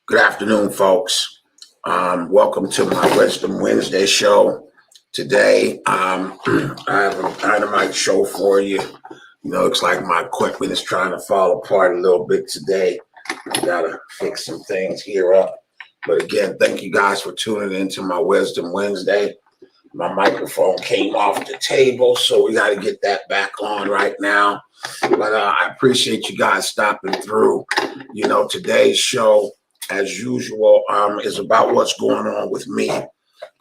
Good afternoon, folks. Welcome to my Wisdom Wednesday show. Today, I have a dynamite show for you. Looks like my equipment is trying to fall apart a little bit today. I gotta fix some things here up. But again, thank you guys for tuning into my Wisdom Wednesday. My microphone came off the table, so we got to get that back on right now. But I appreciate you guys stopping through. Today's show, as usual, is about what's going on with me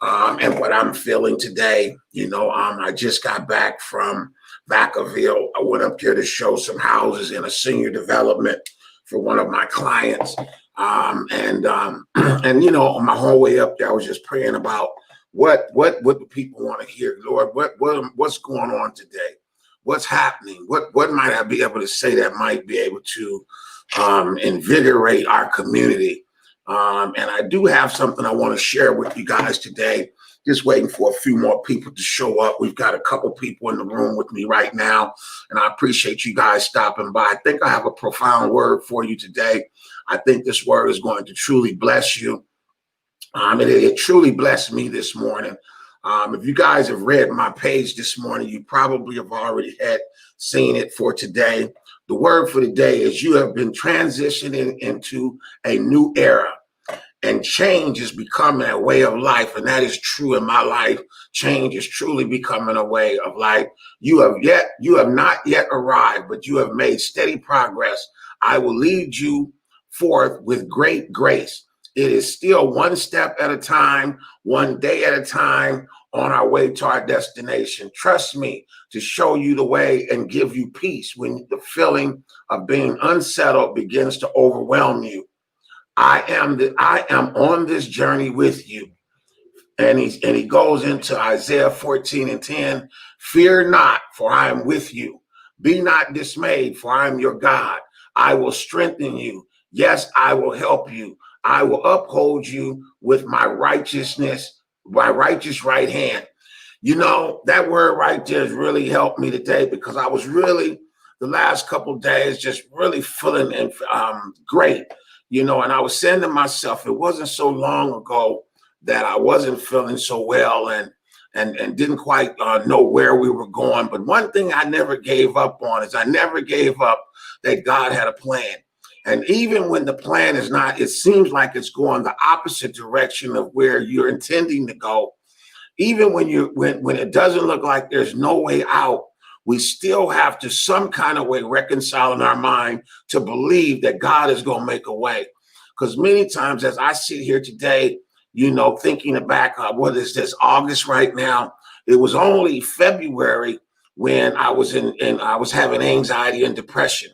and what I'm feeling today. I just got back from Vacaville. I went up there to show some houses in a senior development for one of my clients. And on my whole way up there, I was just praying about what do people want to hear, Lord? What's going on today? What's happening? What might I be able to say that might be able to invigorate our community? And I do have something I want to share with you guys today. Just waiting for a few more people to show up. We've got a couple people in the room with me right now, and I appreciate you guys stopping by. I think I have a profound word for you today. I think this word is going to truly bless you. It truly blessed me this morning. If you guys have read my page this morning, you probably have already had seen it for today. The word for today is you have been transitioning into a new era, and change is becoming a way of life. And that is true in my life. Change is truly becoming a way of life. You have not yet arrived, but you have made steady progress. I will lead you forth with great grace. It is still one step at a time, one day at a time on our way to our destination. Trust me to show you the way and give you peace when the feeling of being unsettled begins to overwhelm you. I am on this journey with you. And he goes into Isaiah 14:10. Fear not, for I am with you. Be not dismayed, for I am your God. I will strengthen you. Yes, I will help you. I will uphold you with my righteousness, my righteous right hand. That word right there has really helped me today, because I was really, the last couple of days, just really feeling great. And I was saying to myself, it wasn't so long ago that I wasn't feeling so well and didn't quite know where we were going. But one thing I never gave up on is I never gave up that God had a plan. And even when the plan is not, it seems like it's going the opposite direction of where you're intending to go. Even when it doesn't look like there's no way out, we still have to some kind of way reconcile in our mind to believe that God is going to make a way. Because many times as I sit here today, thinking back, what is this, August right now? It was only February when I was I was having anxiety and depression.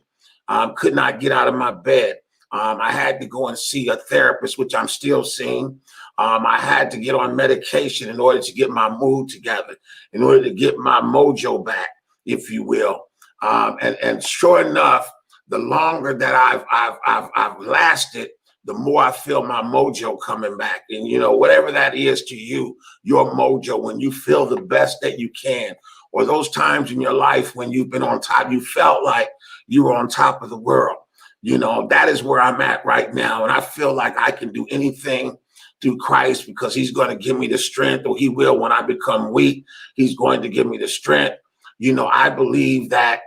Could not get out of my bed. I had to go and see a therapist, which I'm still seeing. I had to get on medication in order to get my mood together, in order to get my mojo back, if you will. And sure enough, the longer that I've lasted, the more I feel my mojo coming back. And whatever that is to you, your mojo, when you feel the best that you can, or those times in your life when you've been on top, you felt like you were on top of the world. That is where I'm at right now. And I feel like I can do anything through Christ, because he's going to give me the strength, or he will when I become weak. He's going to give me the strength. I believe that,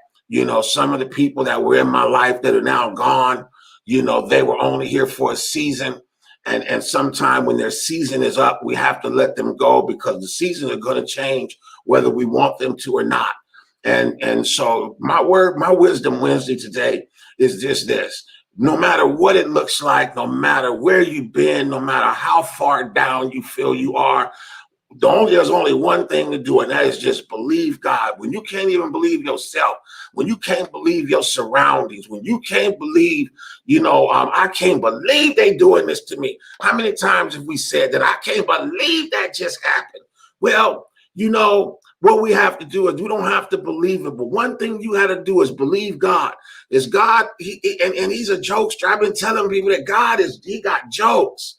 some of the people that were in my life that are now gone, they were only here for a season. And sometime when their season is up, we have to let them go, because the seasons are going to change whether we want them to or not. And so my Wisdom Wednesday today is just this. No matter what it looks like, no matter where you've been, no matter how far down you feel you are, there's only one thing to do, and that is just believe God. When you can't even believe yourself, when you can't believe your surroundings, when you can't believe, I can't believe they doing this to me. How many times have we said that? I can't believe that just happened. Well, what we have to do is we don't have to believe it, but one thing you got to do is believe God. Is God, and he's a jokester. I've been telling people that he got jokes.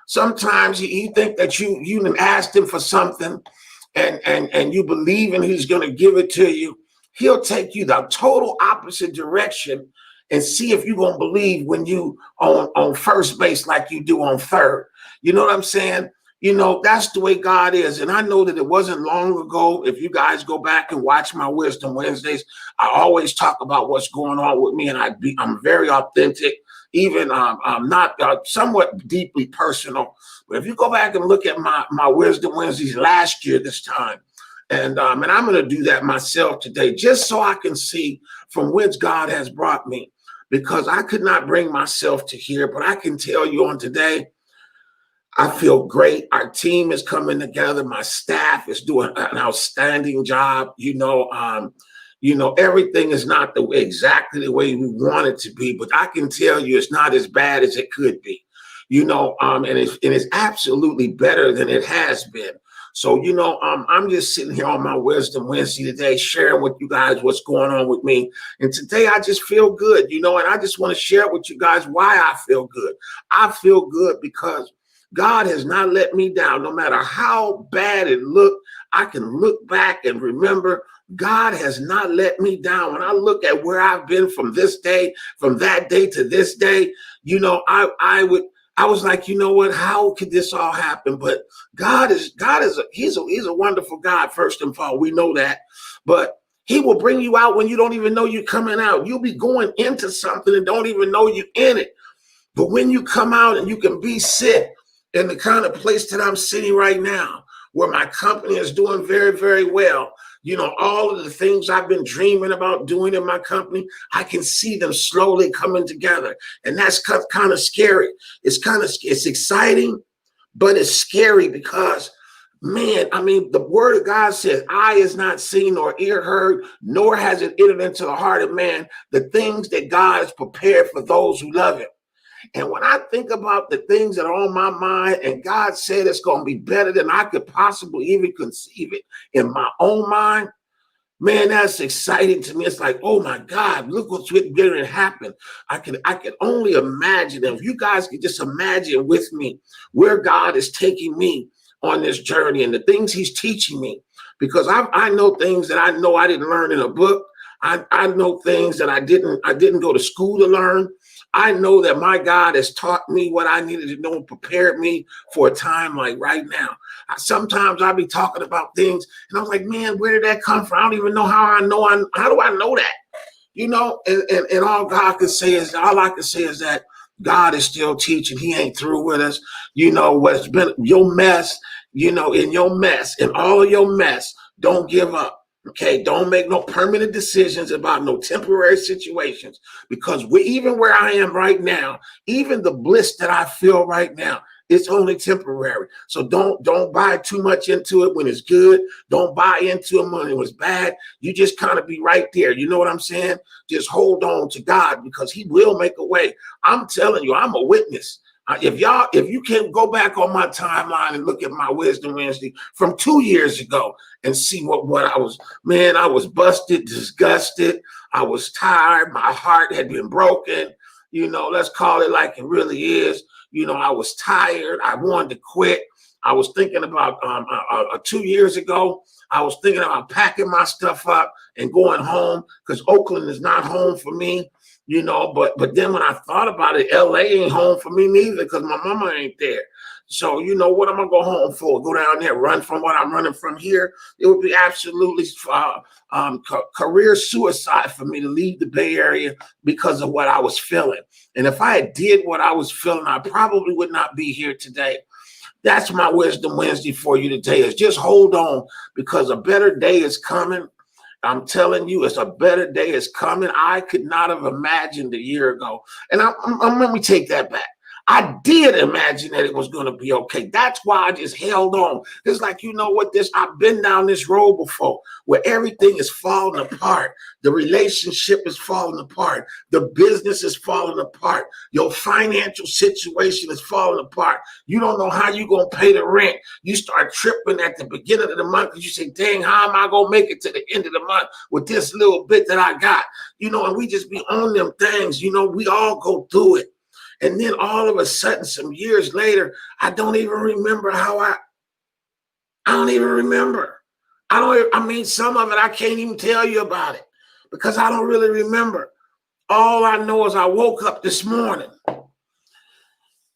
Sometimes you think that you asked him for something and you believe in he's going to give it to you. He'll take you the total opposite direction and see if you're gonna believe when you on first base like you do on third. You know what I'm saying? You know, that's the way God is. And I know that it wasn't long ago. If you guys go back and watch my Wisdom Wednesdays, I always talk about what's going on with me, and I'm very authentic, even I'm not somewhat deeply personal. But if you go back and look at my Wisdom Wednesdays last year, this time, and I'm going to do that myself today, just so I can see from whence God has brought me, because I could not bring myself to here, but I can tell you on today, I feel great. Our team is coming together. My staff is doing an outstanding job. Everything is not exactly the way we want it to be, but I can tell you it's not as bad as it could be. And it's absolutely better than it has been. So, I'm just sitting here on my Wisdom Wednesday today, sharing with you guys what's going on with me. And today I just feel good, and I just want to share with you guys why I feel good. I feel good because God has not let me down. No matter how bad it looked, I can look back and remember God has not let me down. When I look at where I've been from that day to this day, I was like, you know what? How could this all happen? But he's a wonderful God. First and foremost, we know that, but he will bring you out when you don't even know you're coming out. You'll be going into something and don't even know you're in it. But when you come out and you can be sick in the kind of place that I'm sitting right now, where my company is doing very, very well, all of the things I've been dreaming about doing in my company, I can see them slowly coming together. And that's kind of scary. It's exciting, but it's scary because, man, the word of God says, eye is not seen nor ear heard, nor has it entered into the heart of man, the things that God has prepared for those who love him. And when I think about the things that are on my mind, and God said it's going to be better than I could possibly even conceive it in my own mind, man, that's exciting to me. It's like, oh my God, look what's going to happen. I can only imagine. If you guys could just imagine with me where God is taking me on this journey and the things he's teaching me, because I know things that I know I didn't learn in a book. I know things that I didn't go to school to learn. I know that my God has taught me what I needed to know and prepared me for a time like right now. Sometimes I'll be talking about things and I was like, man, where did that come from? I don't even know how do I know that? And all I can say is that God is still teaching. He ain't through with us. What's been your mess, in your mess, in all of your mess, don't give up. Okay, don't make no permanent decisions about no temporary situations, because even where I am right now, even the bliss that I feel right now, it's only temporary. So don't buy too much into it when it's good. Don't buy into it when it was bad. You just kind of be right there. You know what I'm saying? Just hold on to God, because he will make a way. I'm telling you, I'm a witness. If you can go back on my timeline and look at my Wisdom Wednesday from 2 years ago and see what I was, man, I was busted, disgusted. I was tired. My heart had been broken. Let's call it like it really is. I was tired. I wanted to quit. I was thinking about 2 years ago, I was thinking about packing my stuff up and going home, because Oakland is not home for me. But then when I thought about it, LA ain't home for me neither, because my mama ain't there. So, what am I going home for? Go down there, run from what I'm running from here? It would be absolutely career suicide for me to leave the Bay Area because of what I was feeling. And if I had did what I was feeling, I probably would not be here today. That's my Wisdom Wednesday for you today, is just hold on, because a better day is coming. I'm telling you, it's a better day is coming. I could not have imagined a year ago. And let me take that back. I did imagine that it was going to be okay. That's why I just held on. It's like, I've been down this road before where everything is falling apart. The relationship is falling apart. The business is falling apart. Your financial situation is falling apart. You don't know how you're going to pay the rent. You start tripping at the beginning of the month because you say, dang, how am I going to make it to the end of the month with this little bit that I got? And we just be on them things. We all go through it. And then all of a sudden, some years later, I don't even remember I don't even remember. Some of it, I can't even tell you about it because I don't really remember. All I know is I woke up this morning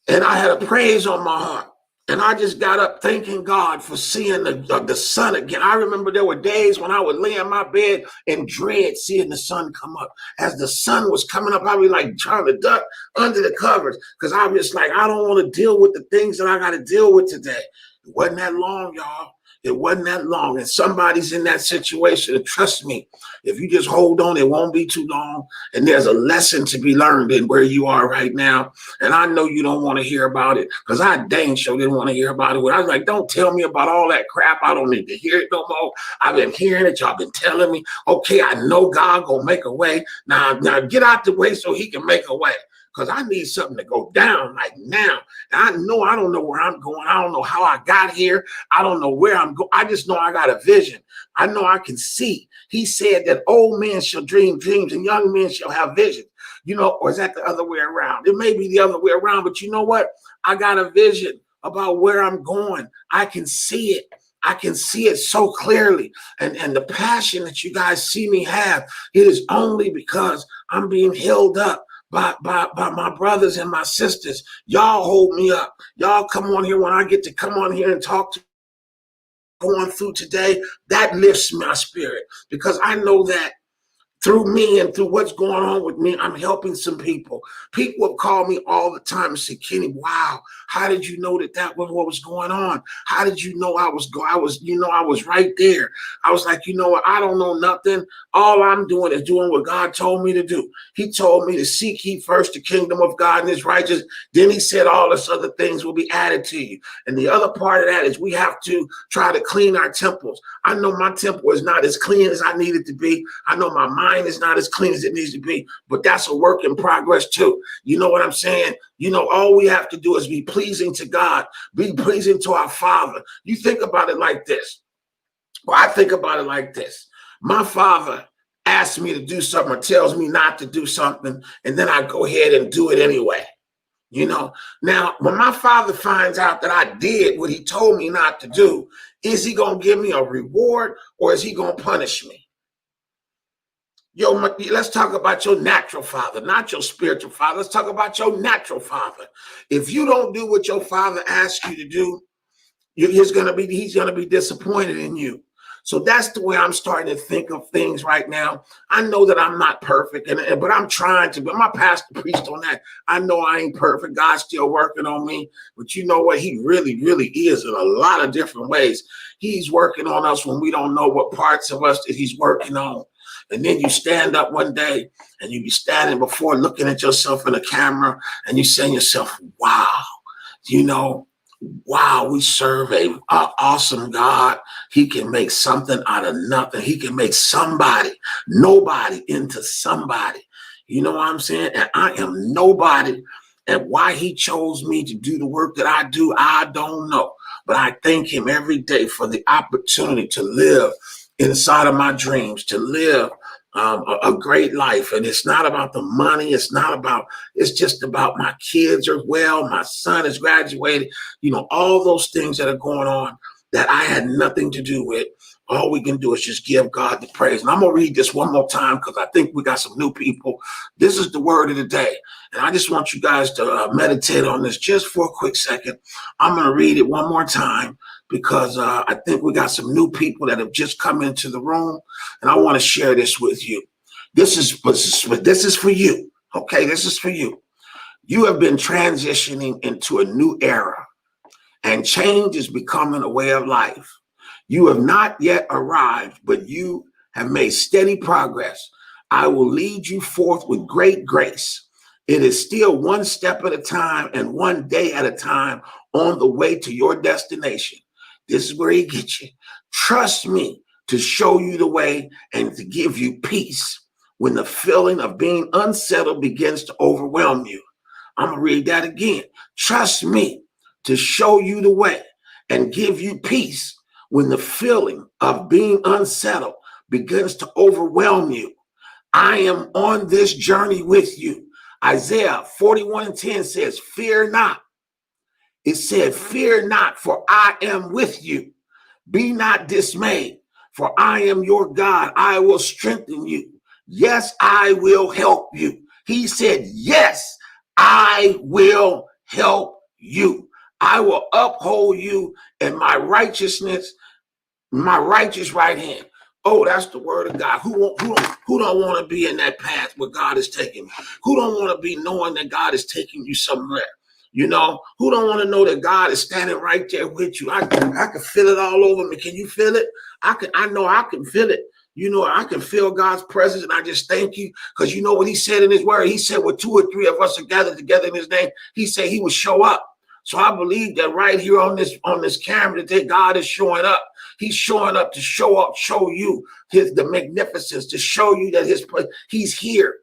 and I had a praise on my heart. And I just got up thanking God for seeing the sun again. I remember there were days when I would lay in my bed and dread seeing the sun come up. As the sun was coming up, I'd be like trying to duck under the covers because I was like, I don't want to deal with the things that I got to deal with today. It wasn't that long, y'all. It wasn't that long. And somebody's in that situation. And trust me, if you just hold on, it won't be too long. And there's a lesson to be learned in where you are right now. And I know you don't want to hear about it because I dang sure didn't want to hear about it. I was like, don't tell me about all that crap. I don't need to hear it no more. I've been hearing it. Y'all been telling me, okay, I know God gonna make a way. Now get out the way so he can make a way. Because I need something to go down like now. And I know I don't know where I'm going. I don't know how I got here. I don't know where I'm going. I just know I got a vision. I know I can see. He said that old men shall dream dreams and young men shall have visions. You know, or is that the other way around? It may be the other way around, but you know what? I got a vision about where I'm going. I can see it. I can see it so clearly. And the passion that you guys see me have, it is only because I'm being held up by my brothers and my sisters. Y'all hold me up. Y'all come on here when I get to come on here and talk to going through today. That lifts my spirit because I know that through me and through what's going on with me, I'm helping some people. People have called me all the time and say, Kenny, wow, how did you know that was what was going on? How did you know I was right there. I was like, you know what? I don't know nothing. All I'm doing is doing what God told me to do. He told me to seek ye first the kingdom of God and his righteousness. Then he said all this other things will be added to you. And the other part of that is we have to try to clean our temples. I know my temple is not as clean as I need it to be. I know my mind is not as clean as it needs to be, but that's a work in progress too. You know what I'm saying? You know, all we have to do is be pleasing to God, be pleasing to our Father. You think about it like this. Well, I think about it like this. My father asks me to do something or tells me not to do something, and then I go ahead and do it anyway. You know, now when my father finds out that I did what he told me not to do, is he going to give me a reward or is he going to punish me? Yo, let's talk about your natural father, not your spiritual father. Let's talk about your natural father. If you don't do what your father asks you to do, he's going to be disappointed in you. So that's the way I'm starting to think of things right now. I know that I'm not perfect, but I'm trying to. But my pastor preached on that. I know I ain't perfect. God's still working on me. But you know what? He really, really is in a lot of different ways. He's working on us when we don't know what parts of us that he's working on. And then you stand up one day and you be standing before looking at yourself in the camera and you saying to yourself, wow, you know, wow, we serve a awesome God. He can make something out of nothing. He can make nobody into somebody. You know what I'm saying? And I am nobody. And why he chose me to do the work that I do, I don't know. But I thank him every day for the opportunity to live inside of my dreams, to live a great life. And it's not about the money. It's just about my kids are well. My son is graduated. You know, all those things that are going on that I had nothing to do with. All we can do is just give God the praise. And I'm going to read this one more time because I think we got some new people. This is the word of the day. And I just want you guys to meditate on this just for a quick second. I'm going to read it one more time because I think we got some new people that have just come into the room. And I want to share this with you. This is for you. Okay, this is for you. You have been transitioning into a new era. And change is becoming a way of life. You have not yet arrived, but you have made steady progress. I will lead you forth with great grace. It is still one step at a time and one day at a time on the way to your destination. This is where he gets you. Trust me to show you the way and to give you peace when the feeling of being unsettled begins to overwhelm you. I'm going to read that again. Trust me to show you the way and give you peace when the feeling of being unsettled begins to overwhelm you. I am on this journey with you. Isaiah 41:10 says, fear not. It said, fear not, for I am with you. Be not dismayed, for I am your God. I will strengthen you. Yes, I will help you. He said, yes, I will help you. I will uphold you in my righteousness, my righteous right hand. Oh, that's the word of God. Who don't want to be in that path where God is taking you? Who don't want to be knowing that God is taking you somewhere? You know, who don't want to know that God is standing right there with you? I can feel it all over me. Can you feel it? I know I can feel it. You know, I can feel God's presence, and I just thank you because you know what He said in His word. He said, "Where two or three of us are gathered together in His name," He said He will show up. So I believe that right here on this camera today, God is showing up. He's showing up to show you the magnificence, to show you that He's here.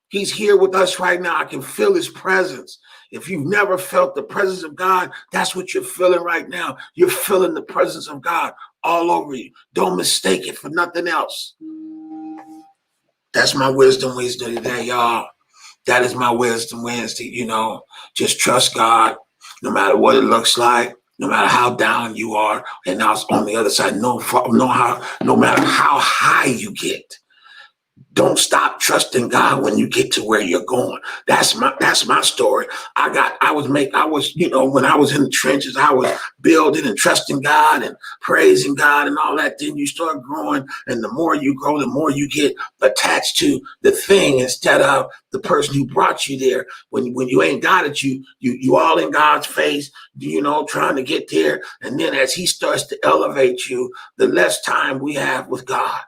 He's here with us right now. I can feel His presence. If you've never felt the presence of God, that's what you're feeling right now. You're feeling the presence of God all over you. Don't mistake it for nothing else. That's my wisdom today, y'all. That is my wisdom Wednesday. You know, just trust God, no matter what it looks like, no matter how down you are, and now it's on the other side. No matter how high you get. Don't stop trusting God when you get to where you're going. That's my story. I was, you know, when I was in the trenches, I was building and trusting God and praising God and all that. Then you start growing, and the more you grow, the more you get attached to the thing instead of the person who brought you there. When you ain't got it, you all in God's face, you know, trying to get there. And then as He starts to elevate you, the less time we have with God.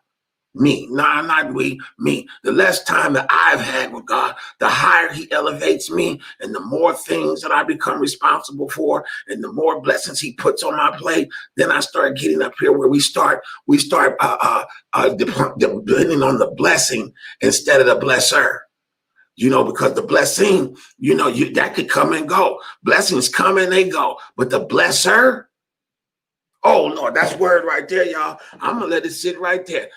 Me, not we, me. The less time that I've had with God, the higher He elevates me, and the more things that I become responsible for, and the more blessings He puts on my plate. Then I start getting up here where we start depending on the blessing instead of the blesser. You know, because the blessing, you know, that could come and go. Blessings come and they go, but the blesser. Oh Lord, that's word right there, y'all. I'm gonna let it sit right there.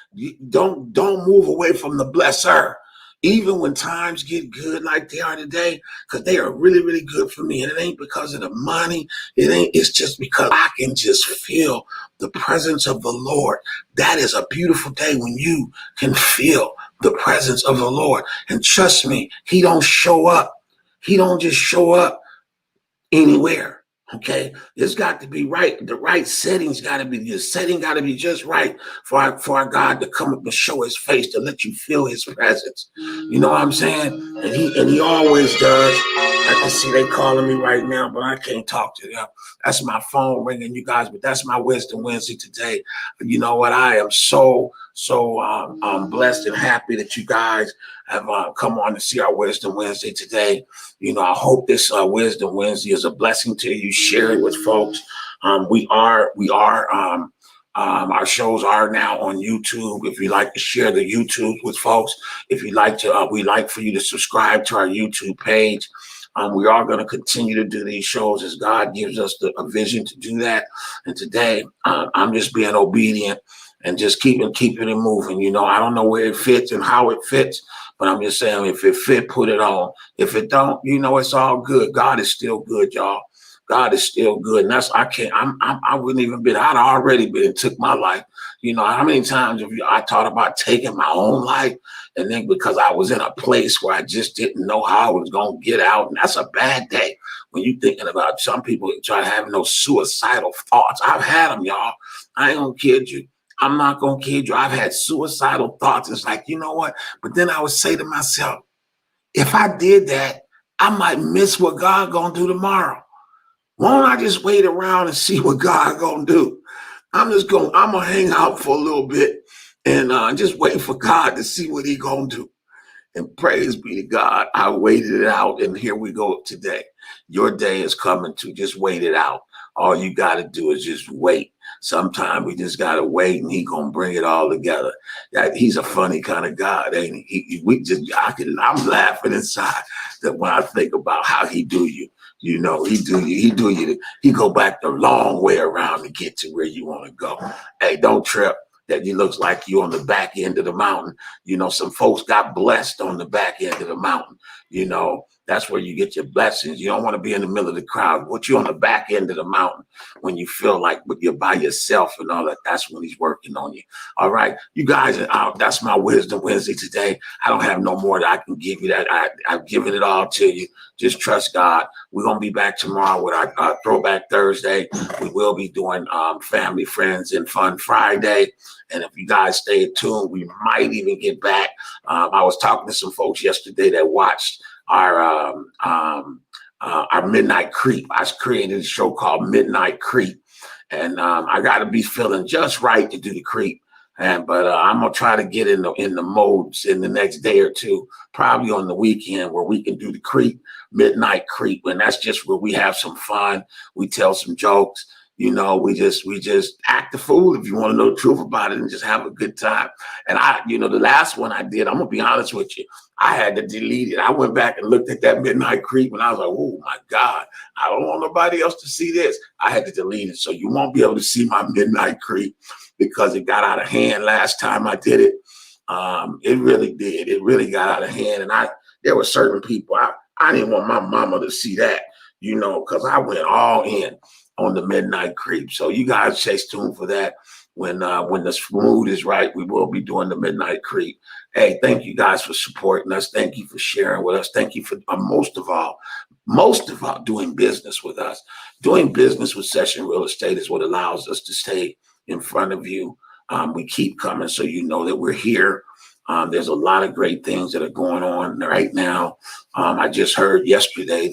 Don't move away from the blesser, even when times get good like they are today, because they are really, really good for me. And it ain't because of the money. It's just because I can just feel the presence of the Lord. That is a beautiful day when you can feel the presence of the Lord. And trust me, He don't show up. He don't just show up anywhere. Okay, it's got to be right. The right settings got to be, the setting got to be just right for our God to come up and show His face, to let you feel His presence. You know what I'm saying? And He always does. I can see they calling me right now, but I can't talk to them. That's my phone ringing, you guys. But that's my Wisdom Wednesday today. You know what? I am so blessed and happy that you guys have come on to see our Wisdom Wednesday today. You know, I hope this Wisdom Wednesday is a blessing to you. Share it with folks. Our shows are now on YouTube. If you like to share the YouTube with folks, if you like to, we'd like for you to subscribe to our YouTube page. We are going to continue to do these shows as God gives us a vision to do that. And today, I'm just being obedient and just keeping it moving. You know, I don't know where it fits and how it fits, but I'm just saying, if it fit, put it on. If it don't, you know, it's all good. God is still good, y'all. God is still good. And I wouldn't even been, I'd already been and took my life. You know, how many times have I thought about taking my own life? And then because I was in a place where I just didn't know how I was going to get out. And that's a bad day when you're thinking about, some people try having those suicidal thoughts. I've had them, y'all. I ain't going to kid you. I'm not going to kid you. I've had suicidal thoughts. It's like, you know what? But then I would say to myself, if I did that, I might miss what God going to do tomorrow. Won't I just wait around and see what God going to do? I'm going to hang out for a little bit and just wait for God to see what He going to do. And praise be to God. I waited it out, and here we go today. Your day is coming too. Just wait it out. All you got to do is just wait. Sometimes we just got to wait, and He going to bring it all together. He's a funny kind of God, ain't He? I'm laughing inside that when I think about how He do you. You know, He do you. He go back the long way around to get to where you want to go. Hey, don't trip that you looks like you on the back end of the mountain. You know, some folks got blessed on the back end of the mountain. You know, That's where you get your blessings. You don't want to be in the middle of the crowd. Put you on the back end of the mountain when you feel like you're by yourself and all that. That's when he's working on you. All right. You guys are out. That's my Wisdom Wednesday today. I don't have no more that I can give you. That I've given it all to you. Just trust God. We're going to be back tomorrow with our Throwback Thursday. We will be doing Family, Friends, and Fun Friday. And if you guys stay tuned, we might even get back. I was talking to some folks yesterday that watched our Midnight Creep. I created a show called Midnight Creep, and I got to be feeling just right to do the creep. But I'm gonna try to get in the modes in the next day or two, probably on the weekend, where we can do the creep, Midnight Creep, and that's just where we have some fun. We tell some jokes. You know, we just act the fool, if you want to know the truth about it, and just have a good time. And the last one I did, I'm gonna be honest with you, I had to delete it. I went back and looked at that Midnight Creep, and I was like, oh my God, I don't want nobody else to see this. I had to delete it. So you won't be able to see my Midnight Creep because it got out of hand last time I did it. It really did. It really got out of hand. And there were certain people, I didn't want my mama to see that, because I went all in on the Midnight Creep. So you guys stay tuned for that. When the mood is right, we will be doing the Midnight Creep. Hey, thank you guys for supporting us. Thank you for sharing with us. Thank you for most of all, doing business with us. Doing business with Session Real Estate is what allows us to stay in front of you. We keep coming so you know that we're here. There's a lot of great things that are going on right now. I just heard yesterday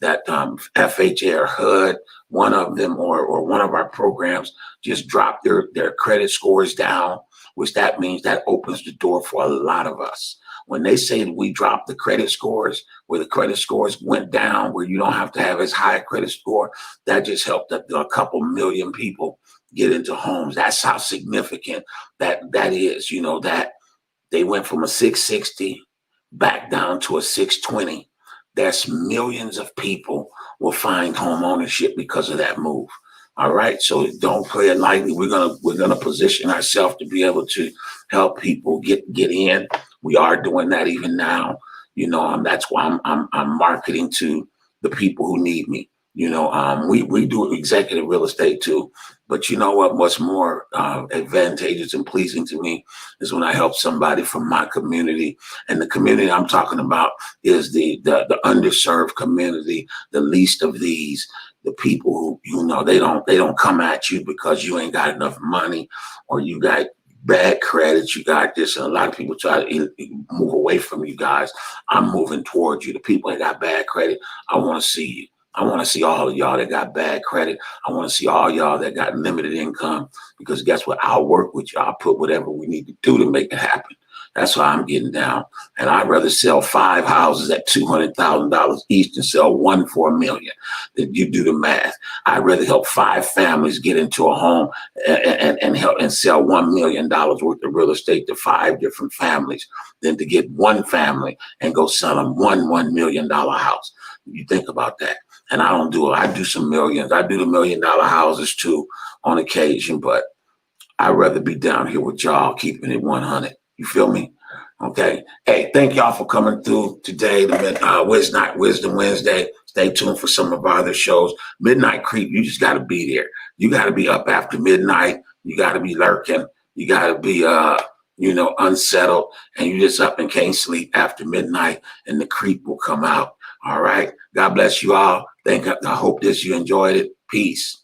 that FHA or HUD, one of them or one of our programs just dropped their credit scores down, which that means that opens the door for a lot of us. When they say that we dropped the credit scores, where the credit scores went down, where you don't have to have as high a credit score, that just helped a couple million people get into homes. That's how significant that is, that they went from a 660 back down to a 620. That's millions of people will find home ownership because of that move. All right. So don't play it lightly. We're gonna position ourselves to be able to help people get in. We are doing that even now. That's why I'm marketing to the people who need me. We do executive real estate too. But you know what? What's more advantageous and pleasing to me is when I help somebody from my community. And the community I'm talking about is the underserved community, the least of these, the people who, they don't come at you because you ain't got enough money or you got bad credit, you got this, and a lot of people try to move away from you guys. I'm moving towards you. The people that got bad credit, I want to see you. I want to see all of y'all that got bad credit. I want to see all y'all that got limited income, because guess what? I'll work with you. I'll put whatever we need to do to make it happen. That's why I'm getting down. And I'd rather sell 5 houses at $200,000 each than sell one for $1 million. Then you do the math. I'd rather help 5 families get into a home and help and sell $1 million worth of real estate to 5 different families than to get one family and go sell them $1 million house. You think about that. And I don't do it. I do some millions. I do the $1 million houses too on occasion, but I'd rather be down here with y'all keeping it 100. You feel me? Okay. Hey, thank y'all for coming through today, the Wisdom Wednesday. Stay tuned for some of our other shows. Midnight Creep, you just got to be there. You got to be up after midnight. You got to be lurking. You got to be, unsettled, and you just up and can't sleep after midnight, and the creep will come out. All right. God bless you all. I hope you enjoyed it. Peace.